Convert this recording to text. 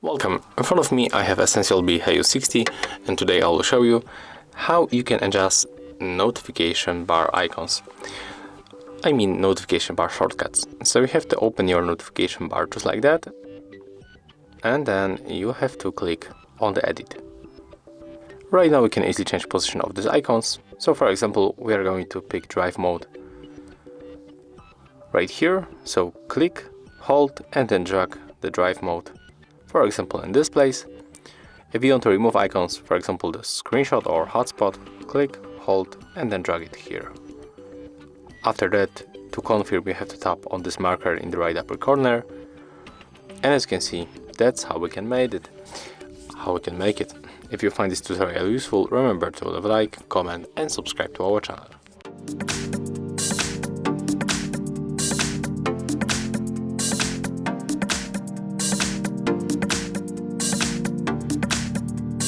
Welcome. In front of me I have EssentielB HeYou 60, and today I will show you how you can adjust notification bar icons. I mean notification bar shortcuts. So you have to open your notification bar just like that, and then you have to click on the edit. Right now we can easily change position of these icons. So for example, we are going to pick drive mode right here. So click, hold, and then drag the drive mode. For example, in this place. If you want to remove icons, for example the screenshot or hotspot, click, hold, and then drag it here. After that, to confirm, you have to tap on this marker in the right upper corner. And as you can see, that's how we can make it. If you find this tutorial useful, remember to leave a like, comment, and subscribe to our channel.